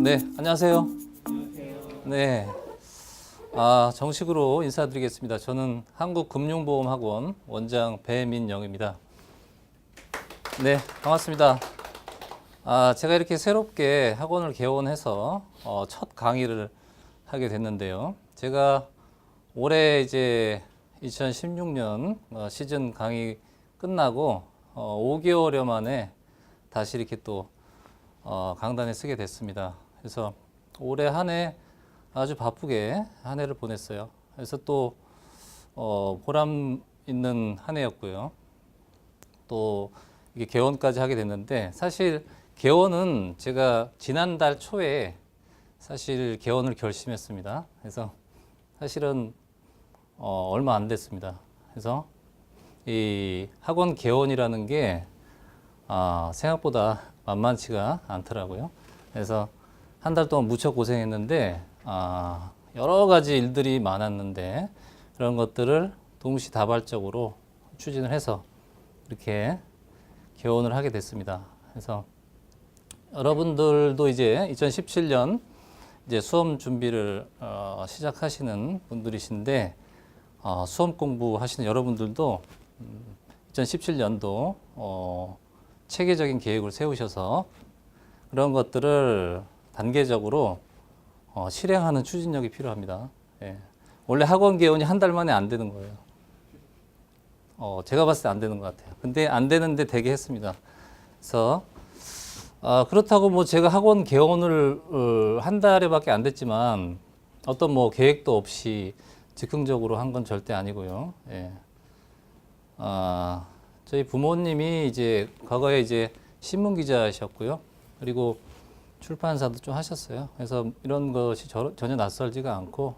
네, 안녕하세요. 네, 정식으로 인사드리겠습니다. 저는 한국금융보험학원 원장 배민영입니다. 네, 반갑습니다. 제가 이렇게 새롭게 학원을 개원해서 첫 강의를 하게 됐는데요. 제가 올해 이제 2016년 시즌 강의 끝나고 5개월여 만에 다시 이렇게 또 강단에 서게 됐습니다. 그래서 올해 한 해 아주 바쁘게 한 해를 보냈어요. 그래서 또 보람 있는 한 해였고요. 또 이게 개원까지 하게 됐는데, 사실 개원은 제가 지난달 초에 사실 개원을 결심했습니다. 그래서 사실은 얼마 안 됐습니다. 그래서 이 학원 개원이라는 게 생각보다 만만치가 않더라고요. 그래서 한 달 동안 무척 고생했는데 여러 가지 일들이 많았는데 그런 것들을 동시다발적으로 추진을 해서 이렇게 개원을 하게 됐습니다. 그래서 여러분들도 이제 2017년 이제 수험 준비를 시작하시는 분들이신데 수험 공부하시는 여러분들도 2017년도 체계적인 계획을 세우셔서 그런 것들을 단계적으로 실행하는 추진력이 필요합니다. 예. 원래 학원 개원이 한 달 만에 안 되는 거예요. 제가 봤을 때 안 되는 것 같아요. 근데 안 되는데 되게 했습니다. 그래서 그렇다고 뭐 제가 학원 개원을 한 달에밖에 안 됐지만 어떤 뭐 계획도 없이 즉흥적으로 한 건 절대 아니고요. 예. 저희 부모님이 이제 과거에 이제 신문 기자이셨고요. 그리고 출판사도 좀 하셨어요. 그래서 이런 것이 전혀 낯설지가 않고,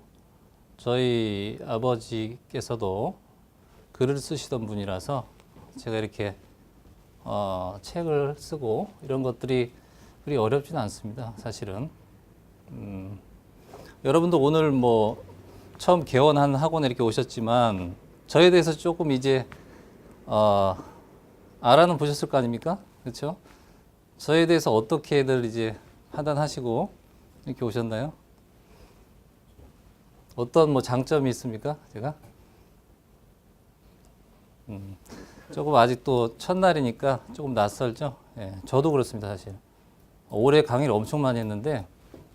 저희 아버지께서도 글을 쓰시던 분이라서 제가 이렇게 책을 쓰고 이런 것들이 그리 어렵지는 않습니다. 사실은. 여러분도 오늘 뭐 처음 개원한 학원에 이렇게 오셨지만 저에 대해서 조금 이제 알아는 보셨을 거 아닙니까? 그렇죠? 저에 대해서 어떻게들 이제 판단하시고 이렇게 오셨나요? 어떤 뭐 장점이 있습니까? 제가? 조금 아직도 첫날이니까 조금 낯설죠? 예, 저도 그렇습니다, 사실. 올해 강의를 엄청 많이 했는데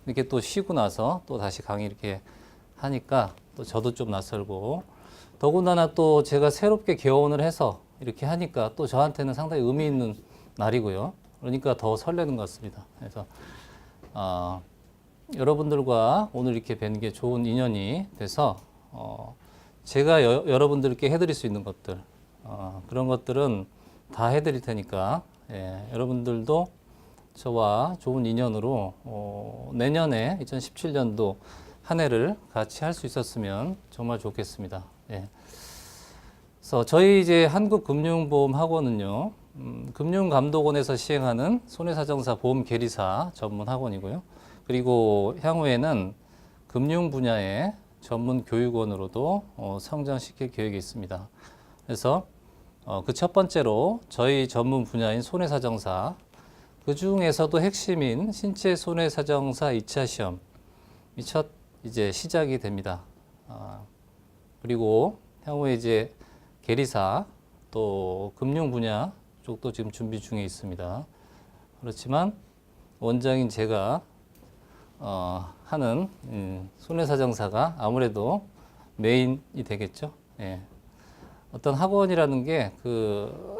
이렇게 또 쉬고 나서 또 다시 강의 이렇게 하니까 또 저도 좀 낯설고, 더군다나 또 제가 새롭게 개원을 해서 이렇게 하니까 또 저한테는 상당히 의미 있는 날이고요. 그러니까 더 설레는 것 같습니다. 그래서 여러분들과 오늘 이렇게 뵌 게 좋은 인연이 돼서 제가 여러분들께 해드릴 수 있는 것들, 그런 것들은 다 해드릴 테니까, 예, 여러분들도 저와 좋은 인연으로 내년에 2017년도 한 해를 같이 할 수 있었으면 정말 좋겠습니다. 예. 그래서 저희 이제 한국금융보험학원은요, 금융감독원에서 시행하는 손해사정사 보험계리사 전문 학원이고요. 그리고 향후에는 금융 분야의 전문 교육원으로도 성장시킬 계획이 있습니다. 그래서 그 첫 번째로 저희 전문 분야인 손해사정사, 그 중에서도 핵심인 신체 손해사정사 2차 시험이 첫 이제 시작이 됩니다. 그리고 향후에 이제 계리사 또 금융 분야 쪽도 지금 준비 중에 있습니다. 그렇지만 원장인 제가 하는 손해사정사가 아무래도 메인이 되겠죠. 예. 어떤 학원이라는 게 그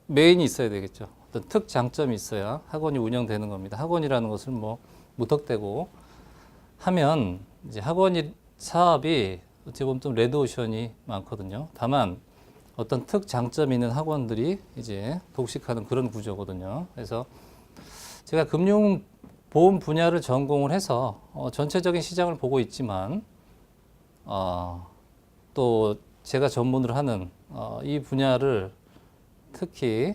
메인이 있어야 되겠죠. 어떤 특장점이 있어야 학원이 운영되는 겁니다. 학원이라는 것을 뭐 무턱대고 하면 이제 학원이 사업이 어찌 보면 좀 레드오션이 많거든요. 다만 어떤 특장점 있는 학원들이 이제 독식하는 그런 구조거든요. 그래서 제가 금융보험 분야를 전공을 해서 전체적인 시장을 보고 있지만 또 제가 전문으로 하는 이 분야를 특히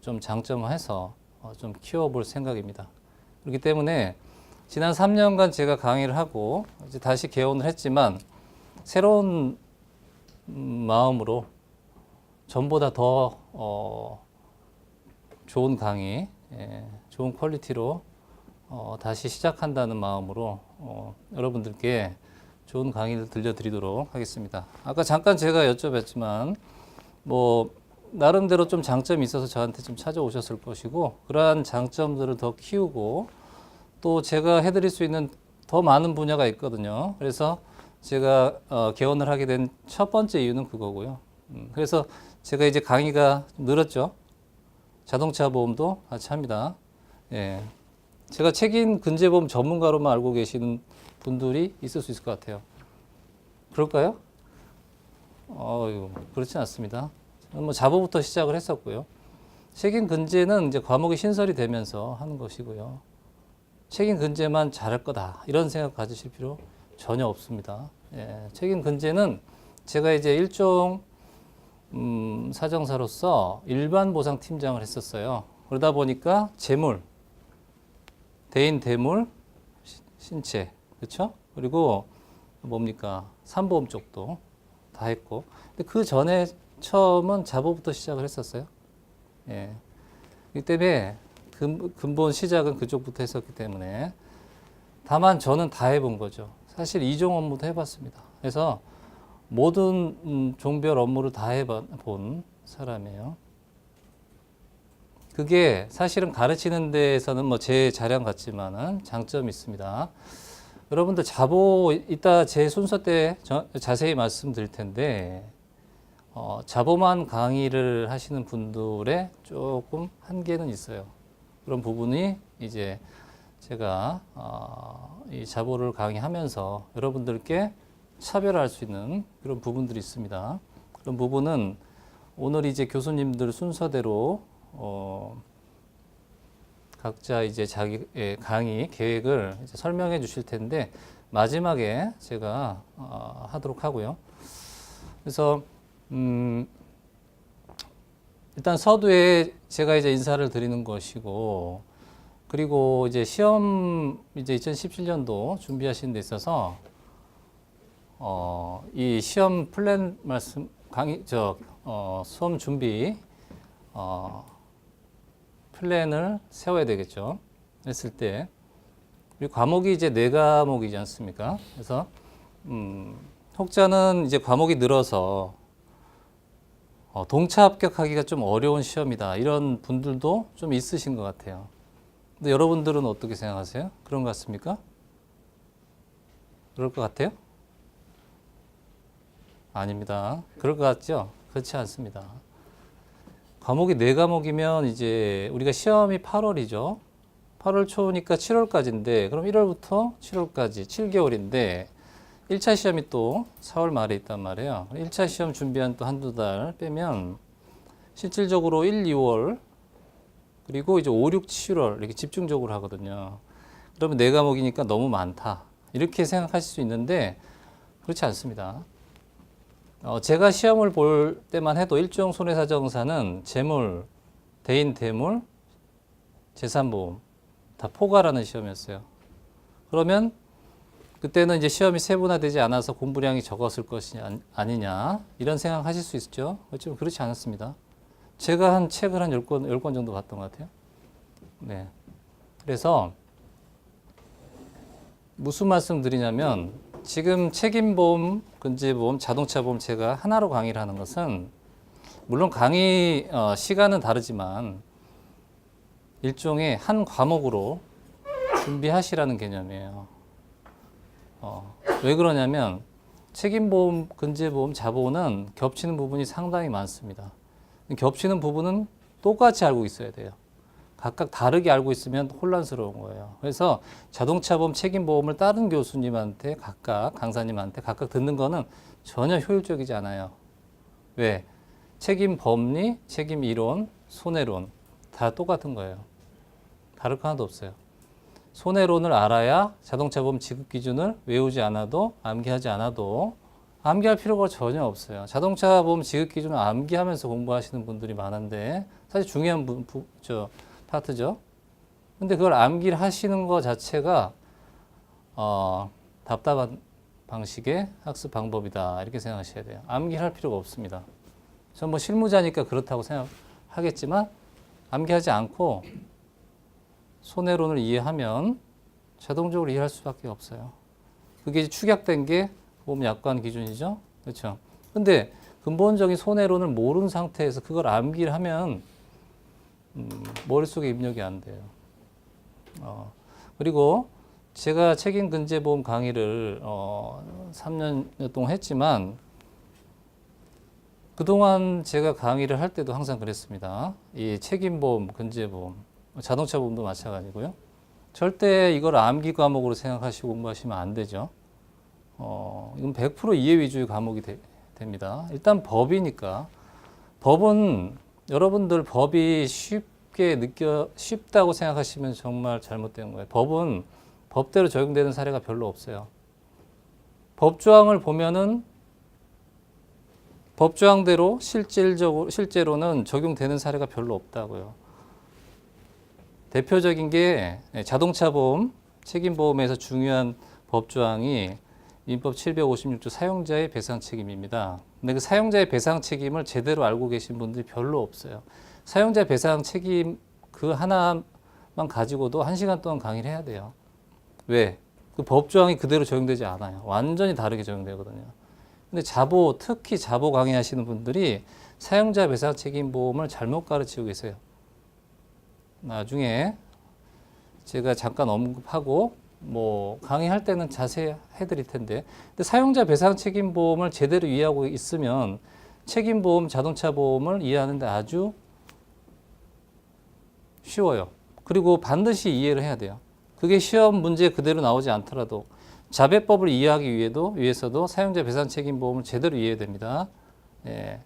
좀 장점화해서 좀 키워볼 생각입니다. 그렇기 때문에 지난 3년간 제가 강의를 하고 이제 다시 개원을 했지만 새로운 마음으로 전보다 더 좋은 강의, 좋은 퀄리티로 다시 시작한다는 마음으로 여러분들께 좋은 강의를 들려드리도록 하겠습니다. 아까 잠깐 제가 여쭤봤지만 뭐 나름대로 좀 장점이 있어서 저한테 좀 찾아오셨을 것이고, 그러한 장점들을 더 키우고 또 제가 해드릴 수 있는 더 많은 분야가 있거든요. 그래서 제가 개원을 하게 된 첫 번째 이유는 그거고요. 그래서 제가 이제 강의가 늘었죠. 자동차 보험도 같이 합니다. 예. 제가 책임 근제보험 전문가로만 알고 계시는 분들이 있을 수 있을 것 같아요. 그럴까요? 그렇진 않습니다. 뭐 자보부터 시작을 했었고요. 책임 근제는 이제 과목이 신설이 되면서 하는 것이고요. 책임 근제만 잘할 거다 이런 생각 가지실 필요 전혀 없습니다. 예, 책임 근제는 제가 이제 일종 사정사로서 일반 보상 팀장을 했었어요. 그러다 보니까 재물, 대인 대물, 신체, 그렇죠? 그리고 뭡니까? 산보험 쪽도 다 했고, 근데 그 전에 처음은 자보부터 시작을 했었어요. 예. 이 때문에 근본 시작은 그쪽부터 했었기 때문에, 다만 저는 다 해본 거죠. 사실 이종 업무도 해봤습니다. 그래서 모든 종별 업무를 다 해본 사람이에요. 그게 사실은 가르치는 데에서는 뭐 제 자량 같지만은 장점이 있습니다. 여러분들 자보 이따 제 순서 때 자세히 말씀드릴 텐데, 자보만 강의를 하시는 분들의 조금 한계는 있어요. 그런 부분이 이제 제가 이 자보를 강의하면서 여러분들께 차별화할 수 있는 그런 부분들이 있습니다. 그런 부분은 오늘 이제 교수님들 순서대로 각자 이제 자기의 강의 계획을 이제 설명해 주실 텐데, 마지막에 제가 하도록 하고요. 그래서 일단 서두에 제가 이제 인사를 드리는 것이고, 그리고 이제 시험 이제 2017년도 준비하시는 데 있어서 이 시험 플랜 말씀 수험 준비 플랜을 세워야 되겠죠. 했을 때 우리 과목이 이제 4과목이지 않습니까? 그래서 혹자는 이제 과목이 늘어서 동차 합격하기가 좀 어려운 시험이다 이런 분들도 좀 있으신 것 같아요. 근데 여러분들은 어떻게 생각하세요? 그런 것 같습니까? 그럴 것 같아요? 아닙니다. 그럴 것 같죠? 그렇지 않습니다. 과목이 4과목이면 이제 우리가 시험이 8월이죠. 8월 초니까 7월까지인데, 그럼 1월부터 7월까지 7개월인데 1차 시험이 또 4월 말에 있단 말이에요. 1차 시험 준비한 또 한두 달 빼면 실질적으로 1, 2월 그리고 이제 5, 6, 7월 이렇게 집중적으로 하거든요. 그러면 4과목이니까 너무 많다 이렇게 생각하실 수 있는데 그렇지 않습니다. 제가 시험을 볼 때만 해도 일종 손해사정사는 재물, 대인 대물, 재산보험 다 포괄하는 시험이었어요. 그러면 그때는 이제 시험이 세분화되지 않아서 공부량이 적었을 것이 아니냐 이런 생각하실 수 있죠. 그렇지만 그렇지 않았습니다. 제가 한 책을 한 10권 정도 봤던 것 같아요. 네. 그래서 무슨 말씀 드리냐면, 지금 책임보험, 근제보험, 자동차보험 제가 하나로 강의를 하는 것은 물론 강의 시간은 다르지만 일종의 한 과목으로 준비하시라는 개념이에요. 왜 그러냐면 책임보험, 근제보험, 자보는 겹치는 부분이 상당히 많습니다. 겹치는 부분은 똑같이 알고 있어야 돼요. 각각 다르게 알고 있으면 혼란스러운 거예요. 그래서 자동차보험, 책임보험을 다른 교수님한테 각각, 강사님한테 각각 듣는 거는 전혀 효율적이지 않아요. 왜? 책임 법리, 책임 이론, 손해론 다 똑같은 거예요. 다를 거 하나도 없어요. 손해론을 알아야 자동차보험 지급 기준을 외우지 않아도, 암기하지 않아도 암기할 필요가 전혀 없어요. 자동차 보험 지급 기준을 암기하면서 공부하시는 분들이 많은데 사실 중요한 파트죠. 근데 그걸 암기를 하시는 것 자체가 답답한 방식의 학습 방법이다 이렇게 생각하셔야 돼요. 암기를 할 필요가 없습니다. 전 뭐 실무자니까 그렇다고 생각하겠지만 암기하지 않고 손해론을 이해하면 자동적으로 이해할 수밖에 없어요. 그게 축약된 게 보험 약관 기준이죠. 그렇죠. 근데 근본적인 손해론을 모르는 상태에서 그걸 암기를 하면 머릿속에 입력이 안 돼요. 그리고 제가 책임근제보험 강의를 3년 동안 했지만 그동안 제가 강의를 할 때도 항상 그랬습니다. 이 책임보험, 근제보험, 자동차 보험도 마찬가지고요. 절대 이걸 암기 과목으로 생각하시고 공부하시면 안 되죠. 이건 100% 이해 위주의 과목이 됩니다. 일단 법이니까. 법은 여러분들 법이 쉽다고 생각하시면 정말 잘못된 거예요. 법은 법대로 적용되는 사례가 별로 없어요. 법조항을 보면은 법조항대로 실제로는 적용되는 사례가 별로 없다고요. 대표적인 게 자동차 보험, 책임보험에서 중요한 법조항이 민법 756조 사용자의 배상 책임입니다. 근데 그 사용자의 배상 책임을 제대로 알고 계신 분들이 별로 없어요. 사용자 배상 책임 그 하나만 가지고도 1시간 동안 강의를 해야 돼요. 왜? 그 법조항이 그대로 적용되지 않아요. 완전히 다르게 적용되거든요. 근데 특히 자보 강의하시는 분들이 사용자 배상 책임 보험을 잘못 가르치고 계세요. 나중에 제가 잠깐 언급하고 강의할 때는 자세히 해드릴 텐데, 근데 사용자 배상 책임 보험을 제대로 이해하고 있으면 책임보험, 자동차 보험을 이해하는데 아주 쉬워요. 그리고 반드시 이해를 해야 돼요. 그게 시험 문제 그대로 나오지 않더라도 자배법을 이해하기 위해서도 사용자 배상 책임 보험을 제대로 이해해야 됩니다. 예.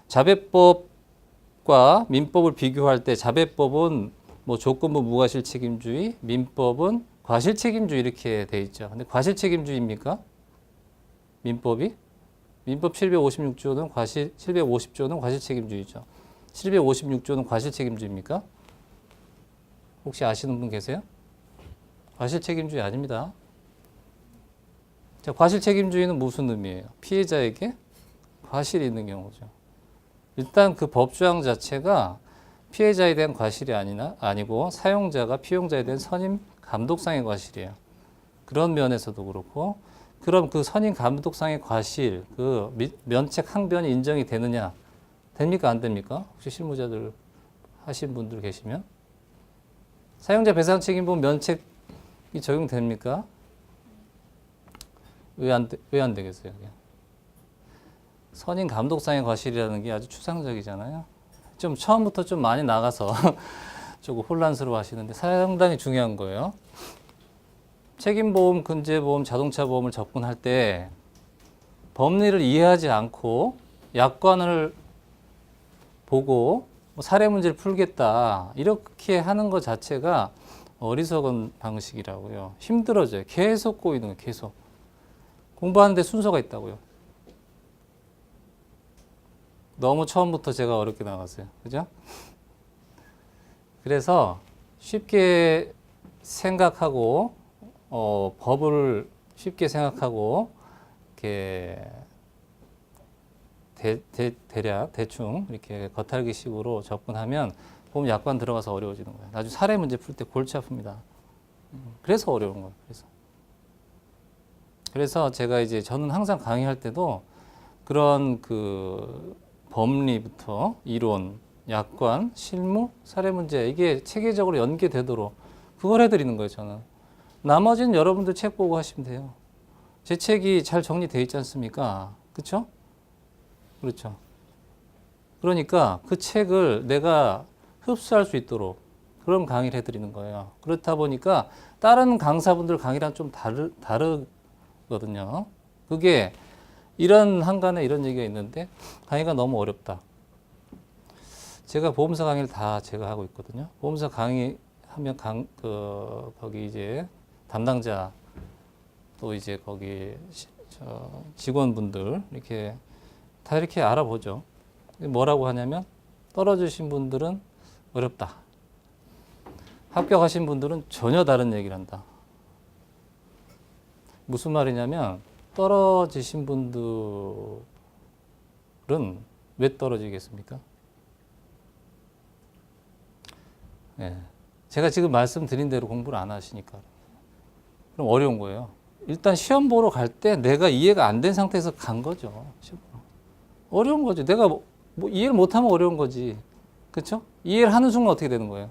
자배법과 민법을 비교할 때 자배법은 조건부 무과실 책임주의, 민법은 과실 책임주의 이렇게 돼 있죠. 근데 과실 책임주의입니까? 민법이? 민법 756조는 750조는 과실 책임주의죠. 756조는 과실 책임주의입니까? 혹시 아시는 분 계세요? 과실 책임주의 아닙니다. 자, 과실 책임주의는 무슨 의미예요? 피해자에게 과실이 있는 경우죠. 일단 그 법조항 자체가 피해자에 대한 과실이 아니고 사용자가 피용자에 대한 선임 감독상의 과실이에요. 그런 면에서도 그렇고, 그럼 그 선임 감독상의 과실, 그 면책 항변이 인정이 되느냐? 됩니까? 안 됩니까? 혹시 실무자들 하신 분들 계시면? 사용자 배상 책임보험 면책이 적용됩니까? 왜 안 되겠어요? 선임 감독상의 과실이라는 게 아주 추상적이잖아요. 좀 처음부터 좀 많이 나가서 조금 혼란스러워 하시는데 상당히 중요한 거예요. 책임보험, 근제보험, 자동차 보험을 접근할 때 법리를 이해하지 않고 약관을 보고 사례 문제를 풀겠다 이렇게 하는 것 자체가 어리석은 방식이라고요. 힘들어져요. 계속 꼬이는 거예요. 계속. 공부하는데 순서가 있다고요. 너무 처음부터 제가 어렵게 나갔어요. 그죠? 그래서 쉽게 생각하고 법을 쉽게 생각하고 이렇게 대충 이렇게 겉핥기식으로 접근하면 보면 약관 들어가서 어려워지는 거예요. 나중에 사례 문제 풀 때 골치 아픕니다. 그래서 어려운 거예요. 그래서 제가 저는 항상 강의할 때도 그런 그 법리부터 이론, 약관, 실무, 사례 문제 이게 체계적으로 연계되도록 그걸 해드리는 거예요. 저는. 나머지는 여러분들 책 보고 하시면 돼요. 제 책이 잘 정리되어 있지 않습니까? 그렇죠? 그렇죠. 그러니까 그 책을 내가 흡수할 수 있도록 그런 강의를 해드리는 거예요. 그렇다 보니까 다른 강사분들 강의랑 좀 다르거든요. 그게 이런 한간에 이런 얘기가 있는데 강의가 너무 어렵다. 제가 보험사 강의를 다 제가 하고 있거든요. 보험사 강의하면 거기 담당자 또 거기 직원분들 이렇게 다 이렇게 알아보죠. 뭐라고 하냐면 떨어지신 분들은 어렵다. 합격하신 분들은 전혀 다른 얘기를 한다. 무슨 말이냐면 떨어지신 분들은 왜 떨어지겠습니까? 네. 제가 지금 말씀드린 대로 공부를 안 하시니까. 그럼 어려운 거예요. 일단 시험 보러 갈 때 내가 이해가 안 된 상태에서 간 거죠. 시험 보러. 어려운 거죠. 내가 뭐 이해를 못하면 어려운 거지. 그렇죠? 이해를 하는 순간 어떻게 되는 거예요?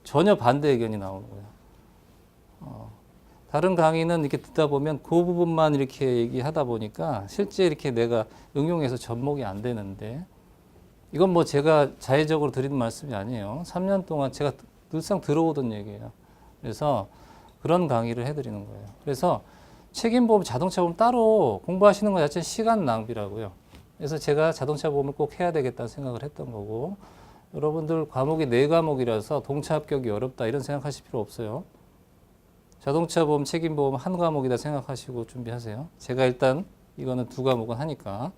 전혀 반대 의견이 나오는 거예요. 다른 강의는 이렇게 듣다 보면 그 부분만 이렇게 얘기하다 보니까 실제 이렇게 내가 응용해서 접목이 안 되는데 이건 뭐 제가 자의적으로 드리는 말씀이 아니에요. 3년 동안 제가 늘상 들어오던 얘기예요. 그래서 그런 강의를 해드리는 거예요. 그래서 책임보험, 자동차보험 따로 공부하시는 것 자체는 시간 낭비라고요. 그래서 제가 자동차보험을 꼭 해야 되겠다는 생각을 했던 거고 여러분들 과목이 4과목이라서 동차 합격이 어렵다 이런 생각하실 필요 없어요. 자동차보험, 책임보험 한 과목이다 생각하시고 준비하세요. 제가 일단 이거는 2과목은 하니까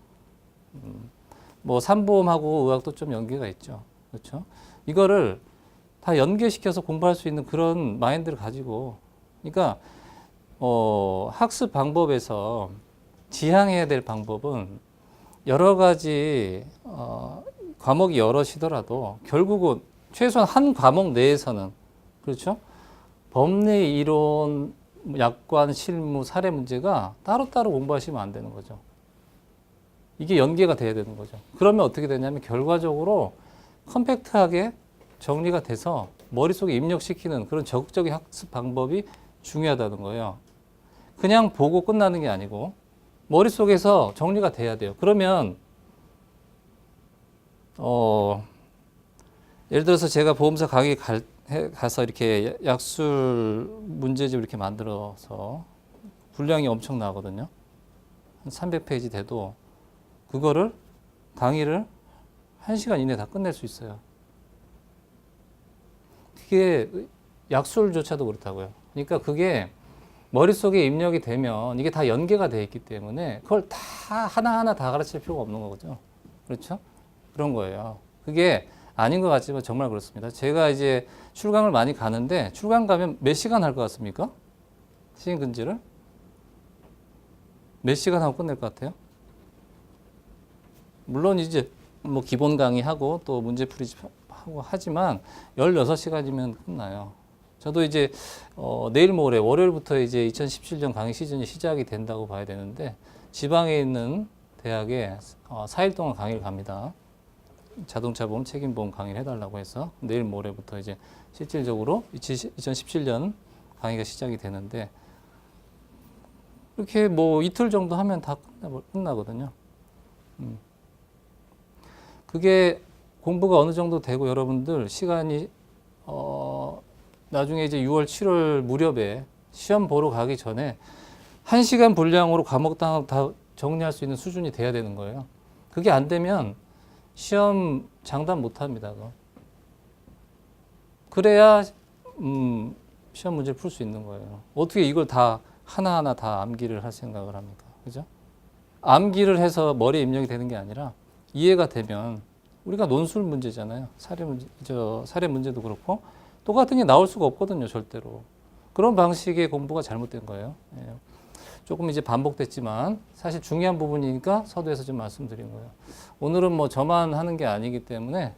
뭐 산보험하고 의학도 좀 연계가 있죠. 그렇죠? 이거를 다 연계시켜서 공부할 수 있는 그런 마인드를 가지고 그러니까 학습 방법에서 지향해야 될 방법은 여러 가지 과목이 여럿이더라도 결국은 최소한 한 과목 내에서는 그렇죠? 법리, 이론, 약관, 실무, 사례 문제가 따로따로 공부하시면 안 되는 거죠. 이게 연계가 돼야 되는 거죠. 그러면 어떻게 되냐면 결과적으로 컴팩트하게 정리가 돼서 머릿속에 입력시키는 그런 적극적인 학습 방법이 중요하다는 거예요. 그냥 보고 끝나는 게 아니고 머릿속에서 정리가 돼야 돼요. 그러면 예를 들어서 제가 보험사 강의 가서 이렇게 약술 문제집 이렇게 만들어서 분량이 엄청 나거든요. 한 300페이지 돼도 그거를 강의를 1시간 이내에 다 끝낼 수 있어요. 그게 약술조차도 그렇다고요. 그러니까 그게 머릿속에 입력이 되면 이게 다 연계가 돼 있기 때문에 그걸 다 하나하나 다 가르칠 필요가 없는 거죠. 그렇죠? 그런 거예요. 그게 아닌 것 같지만 정말 그렇습니다. 제가 이제 출강을 많이 가는데 출강 가면 몇 시간 할 것 같습니까? 시행근지를? 몇 시간 하고 끝낼 것 같아요? 물론 이제 뭐 기본 강의하고 또 문제풀이 하고 하지만 16시간이면 끝나요. 저도 이제 내일 모레 월요일부터 이제 2017년 강의 시즌이 시작이 된다고 봐야 되는데 지방에 있는 대학에 4일 동안 강의를 갑니다. 자동차보험, 책임보험 강의를 해달라고 해서 내일 모레부터 이제 실질적으로 2017년 강의가 시작이 되는데 이렇게 뭐 이틀 정도 하면 다 끝나거든요. 그게 공부가 어느 정도 되고 여러분들 시간이 나중에 이제 6월, 7월 무렵에 시험 보러 가기 전에 1시간 분량으로 과목당 다 정리할 수 있는 수준이 돼야 되는 거예요. 그게 안 되면 시험 장담 못 합니다. 그래야 시험 문제를 풀 수 있는 거예요. 어떻게 이걸 다 하나하나 다 암기를 할 생각을 합니까? 그죠? 암기를 해서 머리에 입력이 되는 게 아니라 이해가 되면 우리가 논술 문제잖아요. 사례 문제도 그렇고 똑같은 게 나올 수가 없거든요, 절대로. 그런 방식의 공부가 잘못된 거예요. 예. 조금 이제 반복됐지만 사실 중요한 부분이니까 서두에서 좀 말씀드린 거예요. 오늘은 뭐 저만 하는 게 아니기 때문에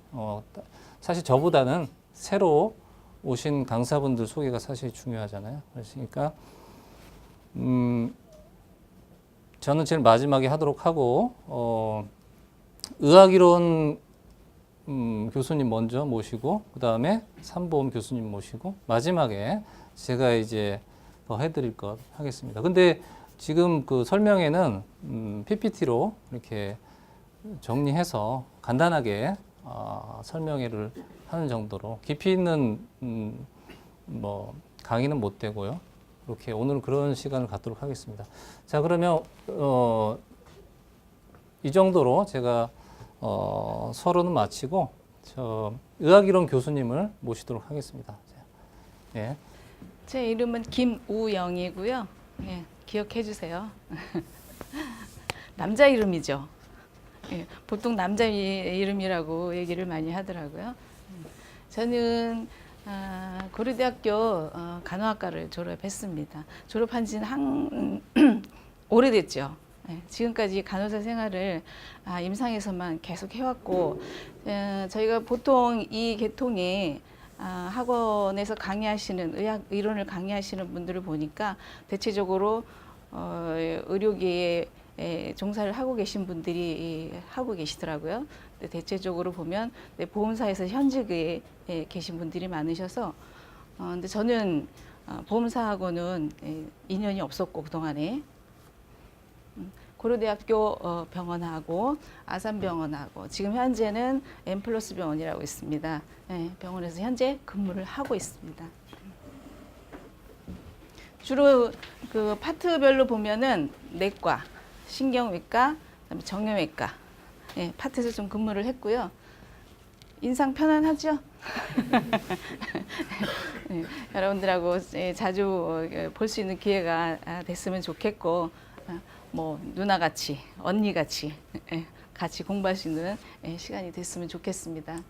사실 저보다는 새로 오신 강사분들 소개가 사실 중요하잖아요. 그러니까 저는 제일 마지막에 하도록 하고 의학이론 교수님 먼저 모시고 그 다음에 산보험 교수님 모시고 마지막에 제가 이제 더 해드릴 것 하겠습니다. 근데 지금 그 설명에는 PPT로 이렇게 정리해서 간단하게 설명회를 하는 정도로 깊이 있는 뭐 강의는 못 되고요. 이렇게 오늘은 그런 시간을 갖도록 하겠습니다. 자, 그러면 이 정도로 제가 서론은 마치고 의학이론 교수님을 모시도록 하겠습니다. 예. 제 이름은 김우영이고요. 예, 기억해 주세요. 남자 이름이죠. 예, 보통 남자 이름이라고 얘기를 많이 하더라고요. 저는 고려대학교 간호학과를 졸업했습니다. 졸업한 지는 오래됐죠. 네, 지금까지 간호사 생활을 임상에서만 계속 해왔고 저희가 보통 이 계통이 학원에서 강의하시는 의학 이론을 강의하시는 분들을 보니까 대체적으로 의료계에 종사를 하고 계신 분들이 하고 계시더라고요. 근데 대체적으로 보면 보험사에서 현직에 계신 분들이 많으셔서 근데 저는 보험사하고는 인연이 없었고 그동안에 고려대학교 병원하고 아산병원하고 지금 현재는 엠플러스 병원이라고 있습니다. 병원에서 현재 근무를 하고 있습니다. 주로 그 파트별로 보면은 내과, 신경외과, 그다음에 정형외과 파트에서 좀 근무를 했고요. 인상 편안하죠? 여러분들하고 자주 볼 수 있는 기회가 됐으면 좋겠고 뭐 누나같이 언니같이 같이 공부할 수 있는 시간이 됐으면 좋겠습니다.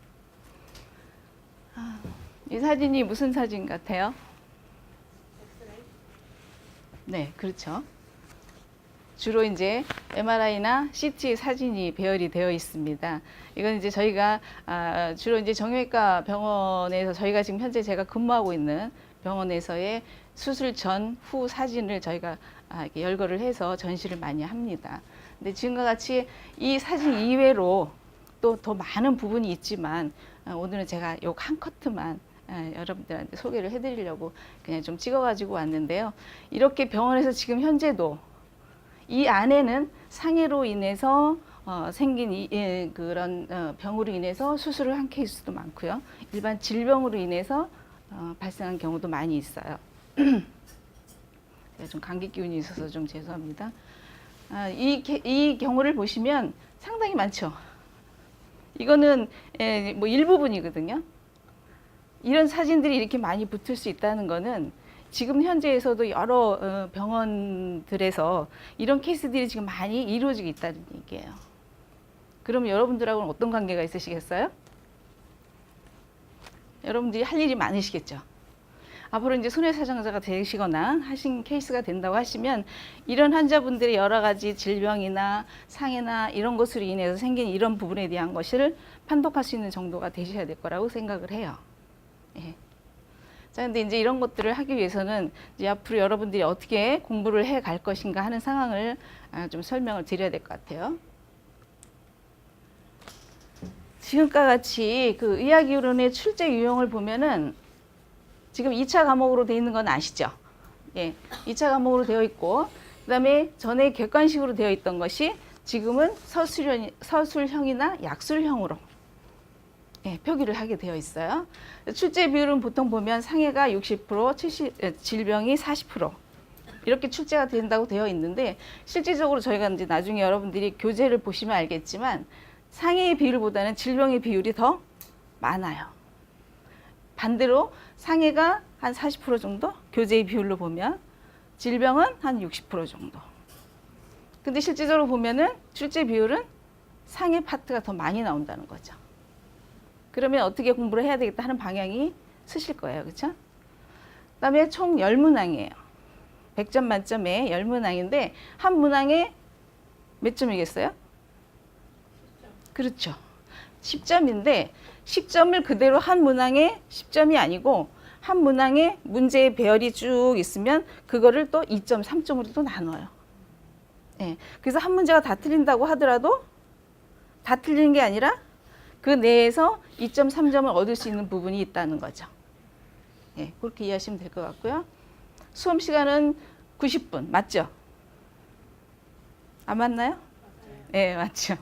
이 사진이 무슨 사진 같아요? 네, 그렇죠. 주로 이제 MRI나 CT 사진이 배열이 되어 있습니다. 이건 이제 저희가 주로 이제 정형외과 병원에서 저희가 지금 현재 제가 근무하고 있는 병원에서의 수술 전, 후 사진을 저희가 이렇게 열거를 해서 전시를 많이 합니다. 근데 지금과 같이 이 사진 이외로 또 더 많은 부분이 있지만 오늘은 제가 요 한 커트만 여러분들한테 소개를 해드리려고 그냥 좀 찍어가지고 왔는데요. 이렇게 병원에서 지금 현재도 이 안에는 상해로 인해서 생긴 그런 병으로 인해서 수술을 한 케이스도 많고요. 일반 질병으로 인해서 발생한 경우도 많이 있어요. 제가 좀 감기 기운이 있어서 좀 죄송합니다. 이 경우를 보시면 상당히 많죠. 이거는 뭐 일부분이거든요. 이런 사진들이 이렇게 많이 붙을 수 있다는 거는 지금 현재에서도 여러 병원들에서 이런 케이스들이 지금 많이 이루어지고 있다는 얘기예요. 그럼 여러분들하고는 어떤 관계가 있으시겠어요? 여러분들이 할 일이 많으시겠죠. 앞으로 이제 손해사정자가 되시거나 하신 케이스가 된다고 하시면 이런 환자분들의 여러 가지 질병이나 상해나 이런 것으로 인해서 생긴 이런 부분에 대한 것을 판독할 수 있는 정도가 되셔야 될 거라고 생각을 해요. 예. 자, 근데 이제 이런 것들을 하기 위해서는 이제 앞으로 여러분들이 어떻게 공부를 해 갈 것인가 하는 상황을 좀 설명을 드려야 될 것 같아요. 지금과 같이 그 의학이론의 출제 유형을 보면은 지금 2차 과목으로 되어 있는 건 아시죠? 예, 2차 과목으로 되어 있고 그다음에 전에 객관식으로 되어 있던 것이 지금은 서술형이나 약술형으로 표기를 하게 되어 있어요. 출제 비율은 보통 보면 상해가 60%, 질병이 40% 이렇게 출제가 된다고 되어 있는데 실질적으로 저희가 이제 나중에 여러분들이 교재를 보시면 알겠지만 상해의 비율보다는 질병의 비율이 더 많아요. 반대로 상해가 한 40% 정도, 교재의 비율로 보면 질병은 한 60% 정도. 근데 실질적으로 보면은 출제 비율은 상해 파트가 더 많이 나온다는 거죠. 그러면 어떻게 공부를 해야 되겠다 하는 방향이 쓰실 거예요. 그렇죠? 그다음에 총 10문항이에요. 100점 만점에 10문항인데 한 문항에 몇 점이겠어요? 10점. 그렇죠. 10점인데 10점을 그대로 한 문항에 10점이 아니고 한 문항에 문제의 배열이 쭉 있으면 그거를 또 2점, 3점으로 또 나눠요. 예. 그래서 한 문제가 다 틀린다고 하더라도 다 틀리는 게 아니라 그 내에서 2점, 3점을 얻을 수 있는 부분이 있다는 거죠. 예, 그렇게 이해하시면 될 것 같고요. 수험 시간은 90분, 맞죠? 안 맞나요? 예, 맞죠.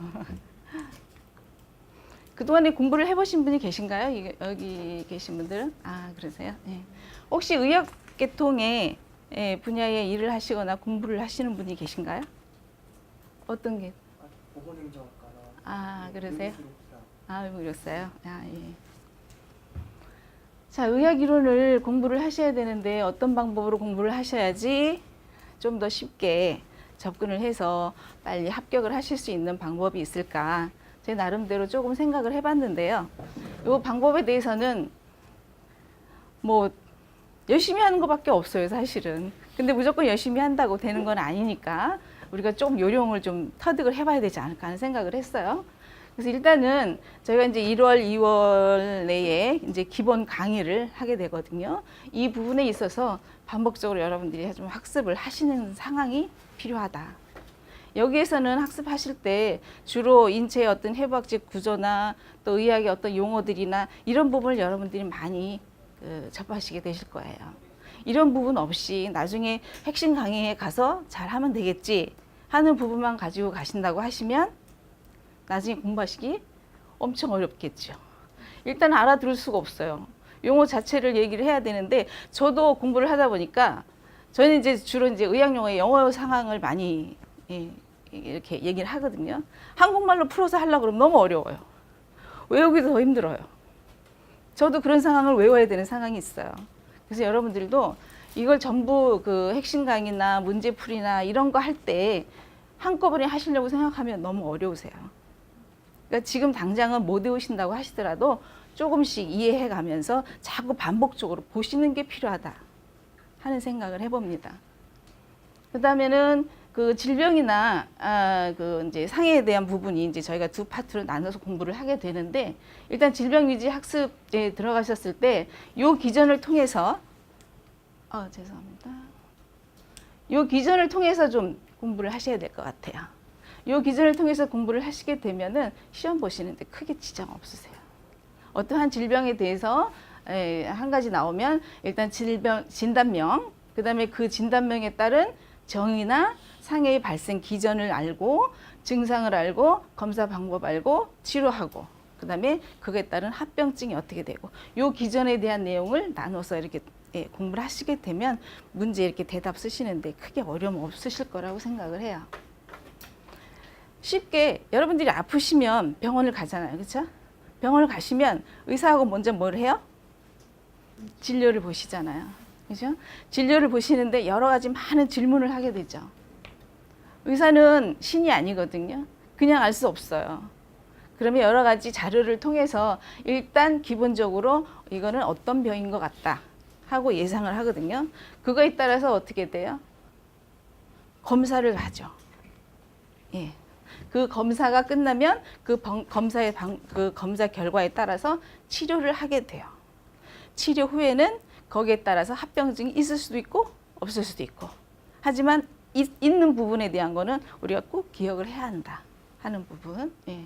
그동안에 공부를 해보신 분이 계신가요? 여기 계신 분들은? 아, 그러세요? 예. 혹시 의학계통의 분야에 일을 하시거나 공부를 하시는 분이 계신가요? 어떤 게? 보건행정학과나. 아, 그러세요? 아, 그랬어요? 아, 예. 자, 의학 이론을 공부를 하셔야 되는데 어떤 방법으로 공부를 하셔야지 좀 더 쉽게 접근을 해서 빨리 합격을 하실 수 있는 방법이 있을까? 제 나름대로 조금 생각을 해봤는데요. 이 방법에 대해서는 뭐 열심히 하는 것밖에 없어요, 사실은. 근데 무조건 열심히 한다고 되는 건 아니니까 우리가 좀 요령을 좀 터득을 해봐야 되지 않을까 하는 생각을 했어요. 그래서 일단은 저희가 이제 1월, 2월 내에 이제 기본 강의를 하게 되거든요. 이 부분에 있어서 반복적으로 여러분들이 좀 학습을 하시는 상황이 필요하다. 여기에서는 학습하실 때 주로 인체의 어떤 해부학적 구조나 또 의학의 어떤 용어들이나 이런 부분을 여러분들이 많이 접하시게 되실 거예요. 이런 부분 없이 나중에 핵심 강의에 가서 잘하면 되겠지 하는 부분만 가지고 가신다고 하시면 나중에 공부하시기 엄청 어렵겠죠. 일단 알아들을 수가 없어요. 용어 자체를 얘기를 해야 되는데 저도 공부를 하다 보니까 저는 이제 주로 이제 의학 용어의 영어 상황을 많이 이렇게 얘기를 하거든요. 한국말로 풀어서 하려고 그러면 너무 어려워요. 외우기도 더 힘들어요. 저도 그런 상황을 외워야 되는 상황이 있어요. 그래서 여러분들도 이걸 전부 그 핵심 강의나 문제풀이나 이런 거 할 때 한꺼번에 하시려고 생각하면 너무 어려우세요. 그러니까 지금 당장은 못 외우신다고 하시더라도 조금씩 이해해 가면서 자꾸 반복적으로 보시는 게 필요하다 하는 생각을 해봅니다. 그 다음에는 그 질병이나 그 이제 상해에 대한 부분이 이제 저희가 두 파트로 나눠서 공부를 하게 되는데 일단 질병 위지 학습에 들어가셨을 때 요 기전을 통해서 죄송합니다. 요 기전을 통해서 좀 공부를 하셔야 될 것 같아요. 요 기전을 통해서 공부를 하시게 되면은 시험 보시는데 크게 지장 없으세요. 어떠한 질병에 대해서 한 가지 나오면 일단 질병 진단명, 그다음에 그 진단명에 따른 정의나 상해의 발생 기전을 알고 증상을 알고 검사 방법 알고 치료하고 그다음에 그에 따른 합병증이 어떻게 되고 요 기전에 대한 내용을 나눠서 이렇게 공부를 하시게 되면 문제 이렇게 대답 쓰시는데 크게 어려움 없으실 거라고 생각을 해요. 쉽게 여러분들이 아프시면 병원을 가잖아요. 그렇죠? 병원을 가시면 의사하고 먼저 뭘 해요? 진료를 보시잖아요. 그죠? 진료를 보시는데 여러 가지 많은 질문을 하게 되죠. 의사는 신이 아니거든요. 그냥 알 수 없어요. 그러면 여러 가지 자료를 통해서 일단 기본적으로 이거는 어떤 병인 것 같다 하고 예상을 하거든요. 그거에 따라서 어떻게 돼요? 검사를 하죠. 예. 그 검사가 끝나면 그 검사의 그 검사 결과에 따라서 치료를 하게 돼요. 치료 후에는 거기에 따라서 합병증이 있을 수도 있고 없을 수도 있고 하지만 있는 부분에 대한 거는 우리가 꼭 기억을 해야 한다 하는 부분. 예.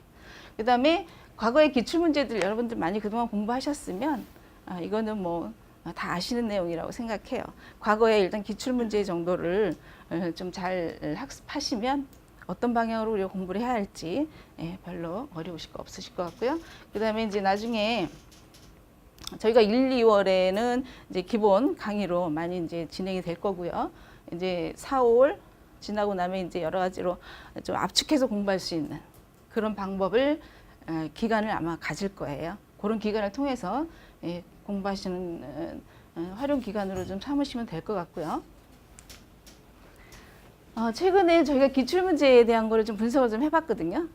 그 다음에 과거의 기출문제들 여러분들 많이 그동안 공부하셨으면 이거는 뭐 다 아시는 내용이라고 생각해요. 과거에 일단 기출문제 정도를 좀 잘 학습하시면 어떤 방향으로 우리가 공부를 해야 할지 별로 어려우실 거 없으실 것 같고요. 그 다음에 이제 나중에 저희가 1, 2월에는 이제 기본 강의로 많이 이제 진행이 될 거고요. 이제 4, 5월 지나고 나면 이제 여러 가지로 좀 압축해서 공부할 수 있는 그런 방법을 기간을 아마 가질 거예요. 그런 기간을 통해서 공부하시는 활용 기간으로 좀 삼으시면 될 것 같고요. 최근에 저희가 기출문제에 대한 거를 좀 분석을 좀 해봤거든요.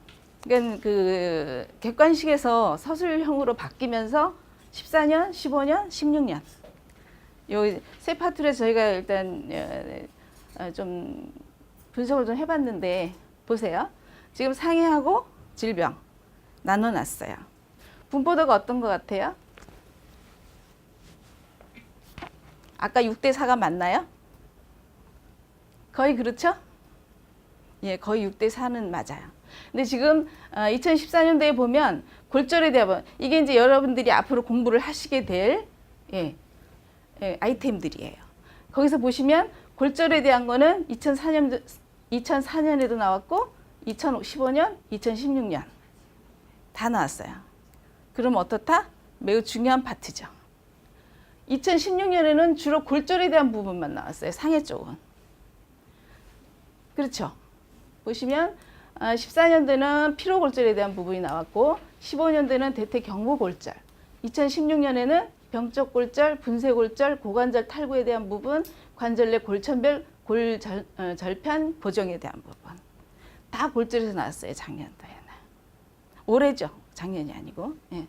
그러니까 그 객관식에서 서술형으로 바뀌면서 14년, 15년, 16년 요 세 파트로 저희가 일단 좀 분석을 좀 해봤는데 보세요. 지금 상해하고 질병 나눠놨어요. 분포도가 어떤 것 같아요? 아까 6대 4가 맞나요? 거의 그렇죠? 예, 거의 6대 4는 맞아요. 근데 지금 2014년도에 보면 골절에 대한 이게 이제 여러분들이 앞으로 공부를 하시게 될 아이템들이에요. 거기서 보시면 골절에 대한 거는 2004년에도 나왔고 2015년, 2016년 다 나왔어요. 그럼 어떻다? 매우 중요한 파트죠. 2016년에는 주로 골절에 대한 부분만 나왔어요. 상해 쪽은. 그렇죠. 보시면 14년도에는 피로골절에 대한 부분이 나왔고 15년도에는 대퇴 경부골절, 2016년에는 병적 골절, 분쇄골절, 고관절 탈구에 대한 부분, 관절 내 골천별 골절편 보정에 대한 부분 다 골절에서 나왔어요. 작년도에는. 올해죠. 작년이 아니고. 예.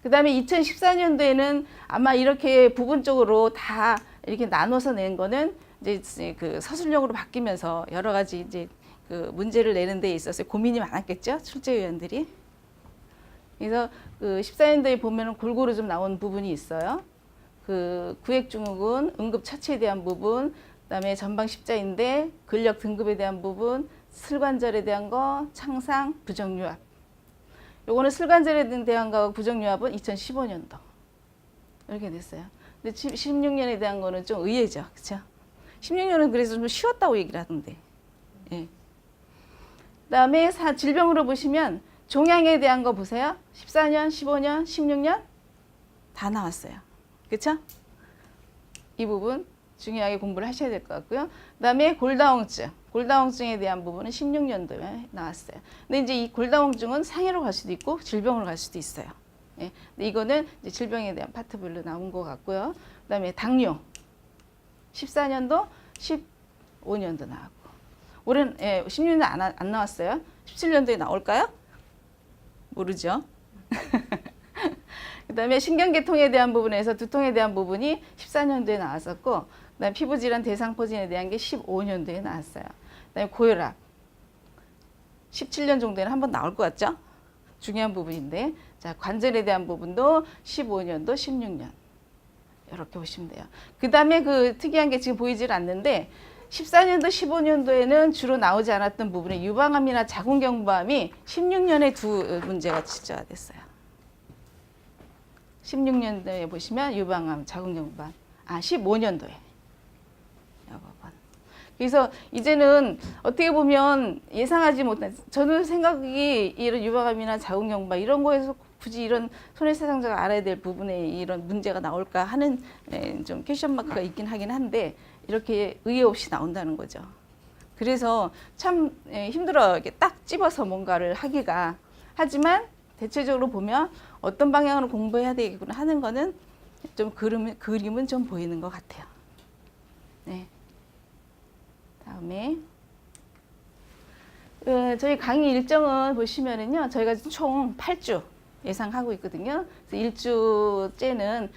그 다음에 2014년도에는 아마 이렇게 부분적으로 다 이렇게 나눠서 낸 거는 이제 그 서술형으로 바뀌면서 여러 가지 이제 그 문제를 내는 데 있어서 고민이 많았겠죠. 출제위원들이. 그래서 그 14년도에 보면은 골고루 좀 나온 부분이 있어요. 그 구획증후군, 응급처치에 대한 부분, 그다음에 전방 십자인대, 근력 등급에 대한 부분, 슬관절에 대한 거, 창상, 부정유압. 요거는 슬관절에 대한 거하고 부정유압은 2015년도 이렇게 됐어요. 근데 16년에 대한 거는 좀 의외죠, 그렇죠? 16년은 그래서 좀 쉬웠다고 얘기를 하던데. 예. 그다음에 질병으로 보시면 종양에 대한 거 보세요. 14년, 15년, 16년 다 나왔어요. 그렇죠? 이 부분 중요하게 공부를 하셔야 될 것 같고요. 그다음에 골다공증. 골다공증에 대한 부분은 16년도에 나왔어요. 근데 이제 이 골다공증은 상해로 갈 수도 있고 질병으로 갈 수도 있어요. 예. 근데 이거는 이제 질병에 대한 파트별로 나온 것 같고요. 그다음에 당뇨. 14년도, 15년도 나왔고. 올해는 16년도 안 나왔어요. 17년도에 나올까요? 모르죠. 그다음에 신경계통에 대한 부분에서 두통에 대한 부분이 14년도에 나왔었고, 그다음에 피부질환 대상포진에 대한 게 15년도에 나왔어요. 그다음에 고혈압 17년 정도에는 한번 나올 것 같죠? 중요한 부분인데, 자 관절에 대한 부분도 15년도, 16년 이렇게 보시면 돼요. 그다음에 그 특이한 게 지금 보이질 않는데 14년도, 15년도에는 주로 나오지 않았던 부분에 유방암이나 자궁경부암이 16년에 두 문제가 지정됐어요. 16년도에 보시면 유방암, 자궁경부암, 15년도에 이 부분. 그래서 이제는 어떻게 보면 예상하지 못한, 저는 생각이 이런 유방암이나 자궁경부암 이런 거에서 굳이 이런 손해배상자가 알아야 될 부분에 이런 문제가 나올까 하는 좀 퀘션 마크가 있긴 하긴 한데 이렇게 의의 없이 나온다는 거죠. 그래서 참 힘들어요. 이렇게 딱 집어서 뭔가를 하기가. 하지만 대체적으로 보면 어떤 방향으로 공부해야 되겠구나 하는 거는 좀 그림은 좀 보이는 것 같아요. 네. 다음에 저희 강의 일정은 보시면은요, 저희가 총 8주 예상하고 있거든요. 그래서 1주째는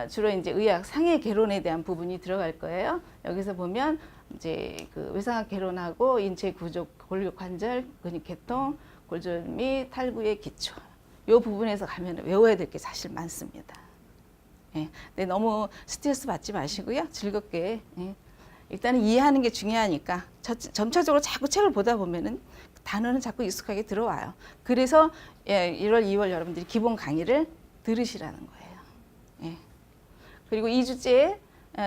주로 이제 의학 상해 개론에 대한 부분이 들어갈 거예요. 여기서 보면 이제 그 외상학 개론하고 인체 구조, 골격 관절, 근육 계통, 골절 및 탈구의 기초. 이 부분에서 가면 외워야 될 게 사실 많습니다. 예. 근데 너무 스트레스 받지 마시고요. 즐겁게. 예. 일단은 이해하는 게 중요하니까 점차적으로 자꾸 책을 보다 보면은 단어는 자꾸 익숙하게 들어와요. 그래서 1월, 2월 여러분들이 기본 강의를 들으시라는 거예요. 예. 그리고 2주째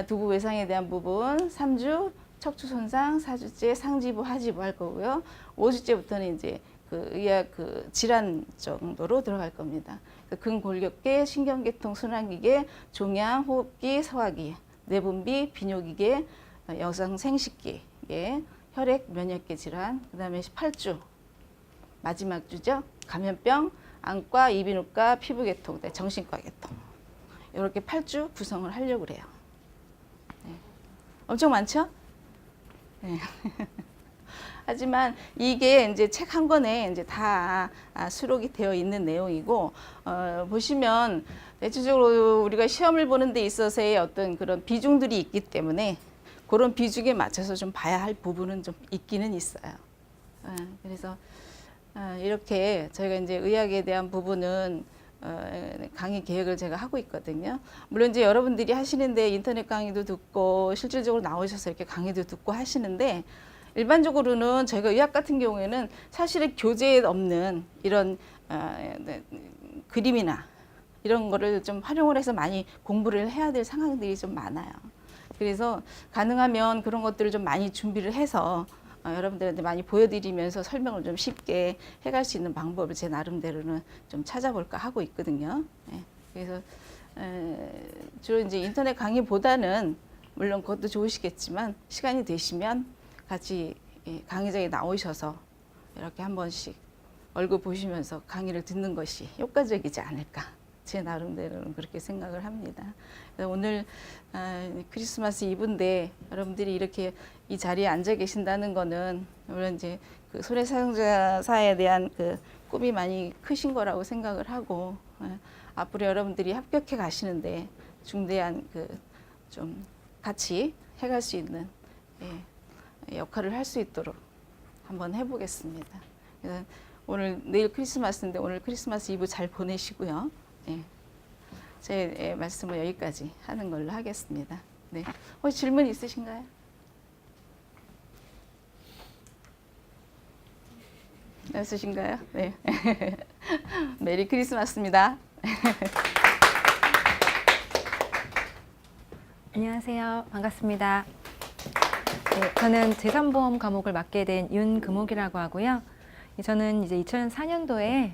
두부 외상에 대한 부분, 3주 척추 손상, 4주째 상지부, 하지부 할 거고요. 5주째부터는 이제 그 의학 그 질환 정도로 들어갈 겁니다. 그 근골격계, 신경계통, 순환기계, 종양, 호흡기, 소화기, 내분비, 비뇨기계, 여성 생식기, 혈액, 면역계 질환, 그다음에 8주 마지막 주죠. 감염병, 안과, 이비인후과, 피부계통, 정신과 계통. 이렇게 8주 구성을 하려고 그래요. 네. 엄청 많죠? 네. 하지만 이게 이제 책 한 권에 이제 다 수록이 되어 있는 내용이고, 보시면 대체적으로 우리가 시험을 보는 데 있어서의 어떤 그런 비중들이 있기 때문에 그런 비중에 맞춰서 좀 봐야 할 부분은 좀 있기는 있어요. 그래서 이렇게 저희가 이제 의학에 대한 부분은 강의 계획을 제가 하고 있거든요. 물론 이제 여러분들이 하시는데 인터넷 강의도 듣고 실질적으로 나오셔서 이렇게 강의도 듣고 하시는데, 일반적으로는 저희가 의학 같은 경우에는 사실은 교재에 없는 이런 그림이나 이런 거를 좀 활용을 해서 많이 공부를 해야 될 상황들이 좀 많아요. 그래서 가능하면 그런 것들을 좀 많이 준비를 해서 여러분들한테 많이 보여드리면서 설명을 좀 쉽게 해갈 수 있는 방법을 제 나름대로는 좀 찾아볼까 하고 있거든요. 그래서 주로 이제 인터넷 강의보다는 물론 그것도 좋으시겠지만 시간이 되시면 같이 강의장에 나오셔서 이렇게 한 번씩 얼굴 보시면서 강의를 듣는 것이 효과적이지 않을까. 제 나름대로는 그렇게 생각을 합니다. 오늘 크리스마스 이브인데 여러분들이 이렇게 이 자리에 앉아 계신다는 거는 물론 이제 그 손해사용자사에 대한 그 꿈이 많이 크신 거라고 생각을 하고, 앞으로 여러분들이 합격해 가시는데 중대한 그 좀 같이 해갈 수 있는 역할을 할 수 있도록 한번 해보겠습니다. 내일 크리스마스인데 오늘 크리스마스 이브 잘 보내시고요. 예. 제 말씀을 여기까지 하는 걸로 하겠습니다. 네. 혹시 질문 있으신가요? 없으신가요? 네. 메리 크리스마스입니다. 안녕하세요. 반갑습니다. 네, 저는 재산보험 과목을 맡게 된 윤금옥이라고 하고요. 저는 이제 2004년도에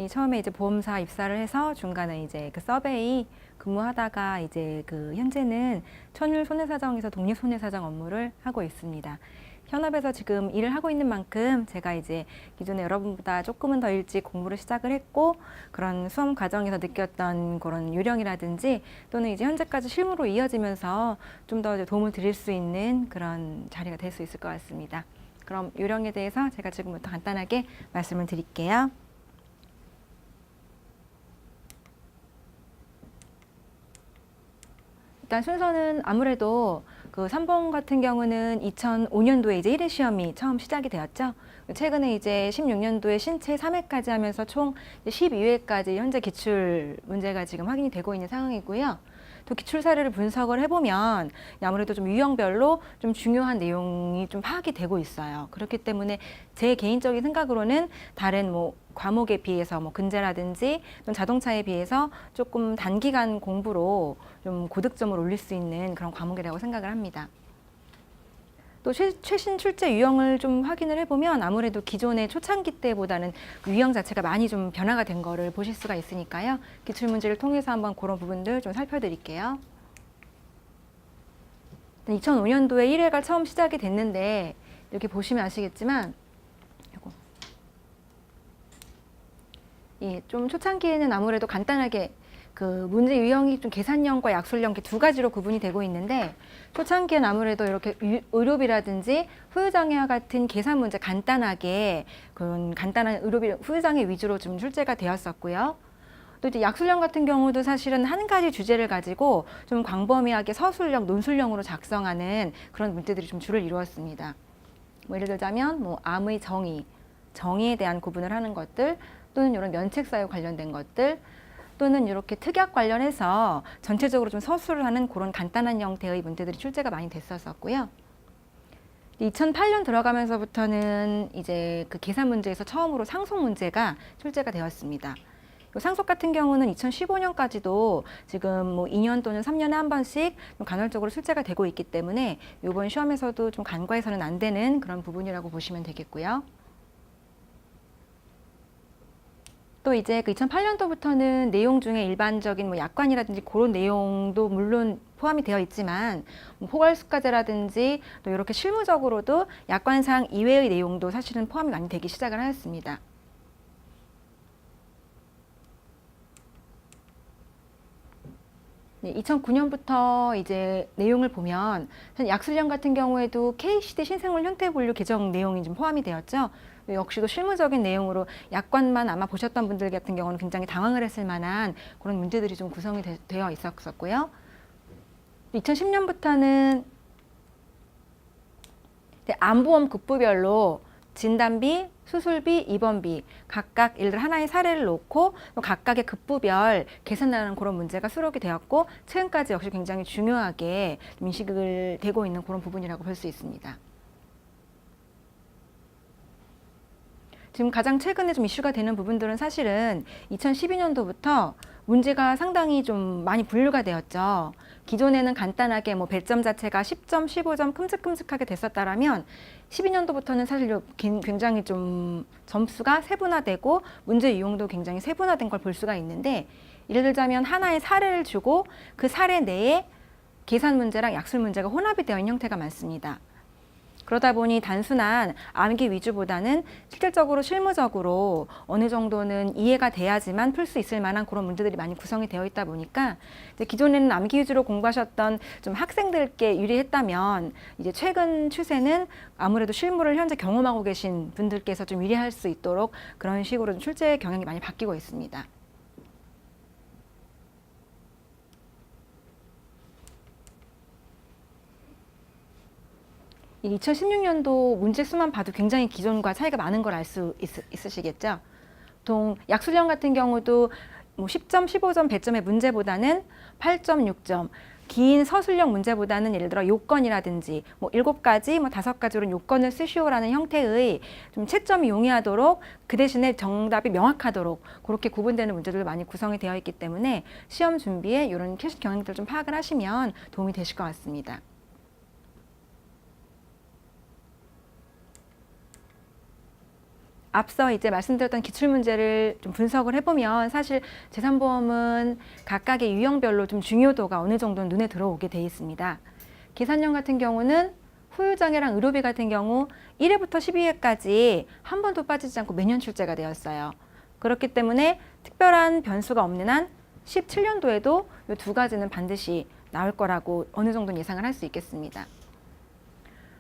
처음에 이제 보험사 입사를 해서 중간에 이제 그 서베이 근무하다가 이제 그 현재는 천율 손해사정에서 독립 손해사정 업무를 하고 있습니다. 현업에서 지금 일을 하고 있는 만큼 제가 이제 기존에 여러분보다 조금은 더 일찍 공부를 시작을 했고 그런 수험 과정에서 느꼈던 그런 요령이라든지 또는 이제 현재까지 실무로 이어지면서 좀 더 도움을 드릴 수 있는 그런 자리가 될 수 있을 것 같습니다. 그럼 요령에 대해서 제가 지금부터 간단하게 말씀을 드릴게요. 일단 순서는 아무래도 그 3번 같은 경우는 2005년도에 이제 1회 시험이 처음 시작이 되었죠. 최근에 이제 16년도에 신체 3회까지 하면서 총 12회까지 현재 기출 문제가 지금 확인이 되고 있는 상황이고요. 또 기출 사례를 분석을 해보면 아무래도 좀 유형별로 좀 중요한 내용이 좀 파악이 되고 있어요. 그렇기 때문에 제 개인적인 생각으로는 다른 뭐 과목에 비해서 뭐 근제라든지 또 자동차에 비해서 조금 단기간 공부로 좀 고득점을 올릴 수 있는 그런 과목이라고 생각을 합니다. 또 최신 출제 유형을 좀 확인을 해보면 아무래도 기존의 초창기 때보다는 유형 자체가 많이 좀 변화가 된 거를 보실 수가 있으니까요. 기출문제를 통해서 한번 그런 부분들 좀 살펴드릴게요. 2005년도에 1회가 처음 시작이 됐는데 이렇게 보시면 아시겠지만 예, 좀 초창기에는 아무래도 간단하게 그 문제 유형이 좀 계산형과 약술형 두 가지로 구분이 되고 있는데 초창기엔 아무래도 이렇게 의료비라든지 후유장애와 같은 계산 문제 간단하게 그런 간단한 의료비 후유장애 위주로 좀 출제가 되었었고요. 또 이제 약술형 같은 경우도 사실은 한 가지 주제를 가지고 좀 광범위하게 서술형, 논술형으로 작성하는 그런 문제들이 좀 주를 이루었습니다. 뭐 예를 들자면 뭐 암의 정의에 대한 구분을 하는 것들 또는 이런 면책사유 관련된 것들 또는 이렇게 특약 관련해서 전체적으로 좀 서술을 하는 그런 간단한 형태의 문제들이 출제가 많이 됐었고요. 2008년 들어가면서부터는 이제 그 계산 문제에서 처음으로 상속 문제가 출제가 되었습니다. 상속 같은 경우는 2015년까지도 지금 뭐 2년 또는 3년에 한 번씩 좀 간헐적으로 출제가 되고 있기 때문에 이번 시험에서도 좀 간과해서는 안 되는 그런 부분이라고 보시면 되겠고요. 또 이제 그 2008년도부터는 내용 중에 일반적인 뭐 약관이라든지 그런 내용도 물론 포함이 되어 있지만 뭐 포괄수가제라든지 또 이렇게 실무적으로도 약관상 이외의 내용도 사실은 포함이 많이 되기 시작을 하였습니다. 네, 2009년부터 이제 내용을 보면 약술형 같은 경우에도 KCD 신생물 형태분류 개정 내용이 좀 포함이 되었죠. 역시도 실무적인 내용으로 약관만 아마 보셨던 분들 같은 경우는 굉장히 당황을 했을 만한 그런 문제들이 좀 구성이 되어 있었고요. 2010년부터는 암보험 급부별로 진단비, 수술비, 입원비 각각 예를 들어 하나의 사례를 놓고 각각의 급부별 계산하는 그런 문제가 수록이 되었고 최근까지 역시 굉장히 중요하게 인식을 되고 있는 그런 부분이라고 볼 수 있습니다. 지금 가장 최근에 좀 이슈가 되는 부분들은 사실은 2012년도부터 문제가 상당히 좀 많이 분류가 되었죠. 기존에는 간단하게 뭐 배점 자체가 10점, 15점 큼직큼직하게 됐었다라면 12년도부터는 사실 굉장히 좀 점수가 세분화되고 문제 유형도 굉장히 세분화된 걸 볼 수가 있는데 예를 들자면 하나의 사례를 주고 그 사례 내에 계산 문제랑 약술 문제가 혼합이 되어 있는 형태가 많습니다. 그러다 보니 단순한 암기 위주보다는 실질적으로 실무적으로 어느 정도는 이해가 돼야지만 풀 수 있을 만한 그런 문제들이 많이 구성이 되어 있다 보니까 이제 기존에는 암기 위주로 공부하셨던 좀 학생들께 유리했다면 이제 최근 추세는 아무래도 실무를 현재 경험하고 계신 분들께서 좀 유리할 수 있도록 그런 식으로 출제 경향이 많이 바뀌고 있습니다. 이 2016년도 문제 수만 봐도 굉장히 기존과 차이가 많은 걸 알 수 있으시겠죠. 보통 약술형 같은 경우도 뭐 10점, 15점 배점의 문제보다는 8점, 6점, 긴 서술형 문제보다는 예를 들어 요건이라든지 뭐 7가지, 뭐 5가지로 요건을 쓰시오라는 형태의 좀 채점이 용이하도록 그 대신에 정답이 명확하도록 그렇게 구분되는 문제들도 많이 구성이 되어 있기 때문에 시험 준비에 이런 캐시 경향들을 좀 파악을 하시면 도움이 되실 것 같습니다. 앞서 이제 말씀드렸던 기출문제를 좀 분석을 해보면 사실 재산보험은 각각의 유형별로 좀 중요도가 어느 정도는 눈에 들어오게 돼 있습니다. 계산형 같은 경우는 후유장애랑 의료비 같은 경우 1회부터 12회까지 한 번도 빠지지 않고 매년 출제가 되었어요. 그렇기 때문에 특별한 변수가 없는 한 17년도에도 이 두 가지는 반드시 나올 거라고 어느 정도는 예상을 할 수 있겠습니다.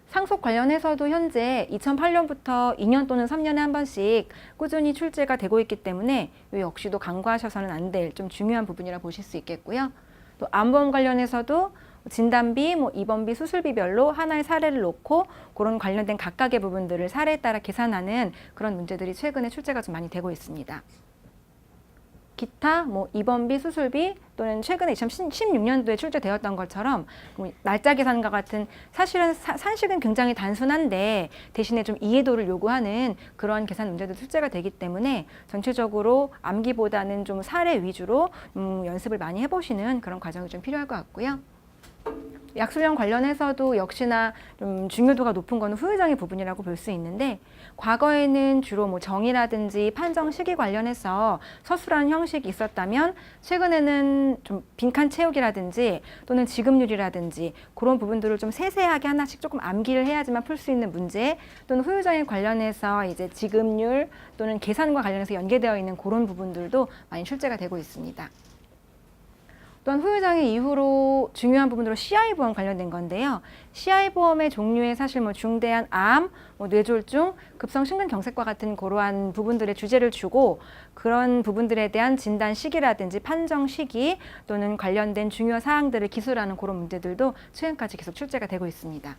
상속 관련해서도 현재 2008년부터 2년 또는 3년에 한 번씩 꾸준히 출제가 되고 있기 때문에 이 역시도 간과하셔서는 안 될 좀 중요한 부분이라 보실 수 있겠고요. 또 암보험 관련해서도 진단비, 뭐 입원비, 수술비별로 하나의 사례를 놓고 그런 관련된 각각의 부분들을 사례에 따라 계산하는 그런 문제들이 최근에 출제가 좀 많이 되고 있습니다. 기타, 뭐 입원비, 수술비 또는 최근에 2016년도에 출제되었던 것처럼 날짜 계산과 같은 사실은 산식은 굉장히 단순한데 대신에 좀 이해도를 요구하는 그런 계산 문제도 출제가 되기 때문에 전체적으로 암기보다는 좀 사례 위주로 연습을 많이 해보시는 그런 과정이 좀 필요할 것 같고요. 약술형 관련해서도 역시나 좀 중요도가 높은 거는 후유장애 부분이라고 볼 수 있는데 과거에는 주로 뭐 정의라든지 판정 시기 관련해서 서술한 형식이 있었다면 최근에는 좀 빈칸 채우기라든지 또는 지급률이라든지 그런 부분들을 좀 세세하게 하나씩 조금 암기를 해야지만 풀 수 있는 문제 또는 후유장애 관련해서 이제 지급률 또는 계산과 관련해서 연계되어 있는 그런 부분들도 많이 출제가 되고 있습니다. 또한 후유장애 이후로 중요한 부분으로 CI보험 관련된 건데요. CI보험의 종류에 사실 뭐 중대한 암, 뭐 뇌졸중, 급성심근경색과 같은 그러한 부분들의 주제를 주고 그런 부분들에 대한 진단 시기라든지 판정 시기 또는 관련된 중요 사항들을 기술하는 그런 문제들도 최근까지 계속 출제가 되고 있습니다.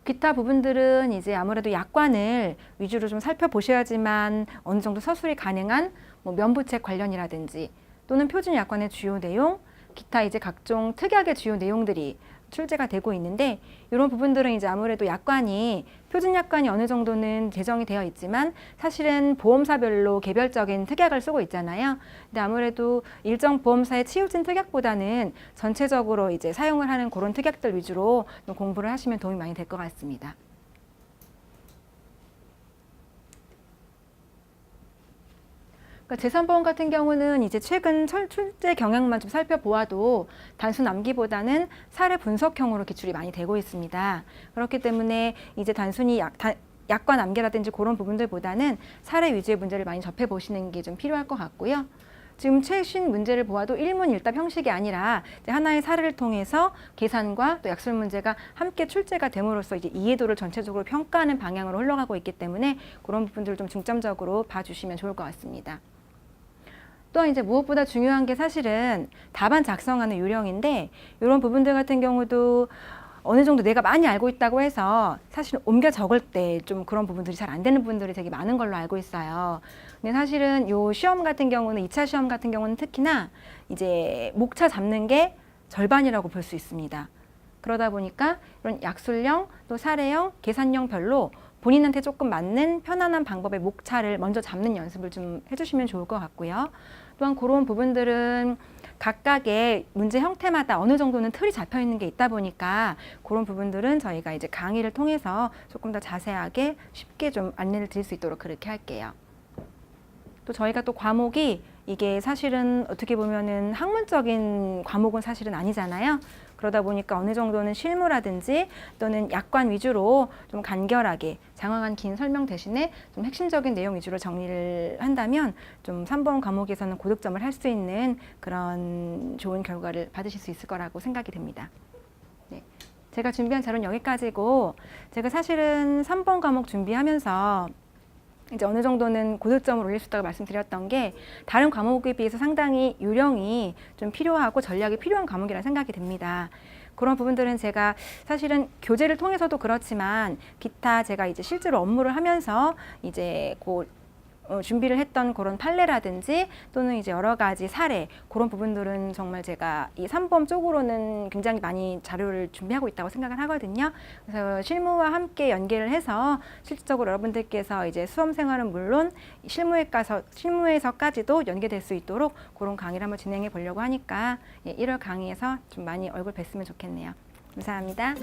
기타 부분들은 이제 아무래도 약관을 위주로 좀 살펴보셔야지만 어느 정도 서술이 가능한 뭐 면부책 관련이라든지 또는 표준 약관의 주요 내용, 기타 이제 각종 특약의 주요 내용들이 출제가 되고 있는데 이런 부분들은 이제 아무래도 약관이 표준 약관이 어느 정도는 제정이 되어 있지만 사실은 보험사별로 개별적인 특약을 쓰고 있잖아요. 근데 아무래도 일정 보험사의 치우친 특약보다는 전체적으로 이제 사용을 하는 그런 특약들 위주로 좀 공부를 하시면 도움이 많이 될 것 같습니다. 재산보험 같은 경우는 이제 최근 출제 경향만 좀 살펴보아도 단순 암기보다는 사례 분석형으로 기출이 많이 되고 있습니다. 그렇기 때문에 이제 단순히 약관 암기라든지 그런 부분들보다는 사례 위주의 문제를 많이 접해보시는 게 좀 필요할 것 같고요. 지금 최신 문제를 보아도 일문일답 형식이 아니라 이제 하나의 사례를 통해서 계산과 또 약술 문제가 함께 출제가 됨으로써 이제 이해도를 전체적으로 평가하는 방향으로 흘러가고 있기 때문에 그런 부분들을 좀 중점적으로 봐주시면 좋을 것 같습니다. 또한 이제 무엇보다 중요한 게 사실은 답안 작성하는 요령인데 이런 부분들 같은 경우도 어느 정도 내가 많이 알고 있다고 해서 사실 옮겨 적을 때 좀 그런 부분들이 잘 안 되는 부분들이 되게 많은 걸로 알고 있어요. 근데 사실은 요 시험 같은 경우는 2차 시험 같은 경우는 특히나 이제 목차 잡는 게 절반이라고 볼 수 있습니다. 그러다 보니까 이런 약술형 또 사례형 계산형별로 본인한테 조금 맞는 편안한 방법의 목차를 먼저 잡는 연습을 좀 해주시면 좋을 것 같고요. 또한 그런 부분들은 각각의 문제 형태마다 어느 정도는 틀이 잡혀 있는 게 있다 보니까 그런 부분들은 저희가 이제 강의를 통해서 조금 더 자세하게 쉽게 좀 안내를 드릴 수 있도록 그렇게 할게요. 또 저희가 또 과목이 이게 사실은 어떻게 보면은 학문적인 과목은 사실은 아니잖아요. 그러다 보니까 어느 정도는 실무라든지 또는 약관 위주로 좀 간결하게 장황한 긴 설명 대신에 좀 핵심적인 내용 위주로 정리를 한다면 좀 3번 과목에서는 고득점을 할 수 있는 그런 좋은 결과를 받으실 수 있을 거라고 생각이 됩니다. 네. 제가 준비한 자료는 여기까지고 제가 사실은 3번 과목 준비하면서 이제 어느 정도는 고득점을 올릴 수 있다고 말씀드렸던 게 다른 과목에 비해서 상당히 요령이 좀 필요하고 전략이 필요한 과목이라는 생각이 듭니다. 그런 부분들은 제가 사실은 교재를 통해서도 그렇지만 기타 제가 이제 실제로 업무를 하면서 이제 준비를 했던 그런 판례라든지 또는 이제 여러 가지 사례 그런 부분들은 정말 제가 이 3범 쪽으로는 굉장히 많이 자료를 준비하고 있다고 생각을 하거든요. 그래서 실무와 함께 연계를 해서 실질적으로 여러분들께서 이제 수험 생활은 물론 실무에서까지도 연계될 수 있도록 그런 강의를 한번 진행해 보려고 하니까 1월 강의에서 좀 많이 얼굴 뵀으면 좋겠네요. 감사합니다.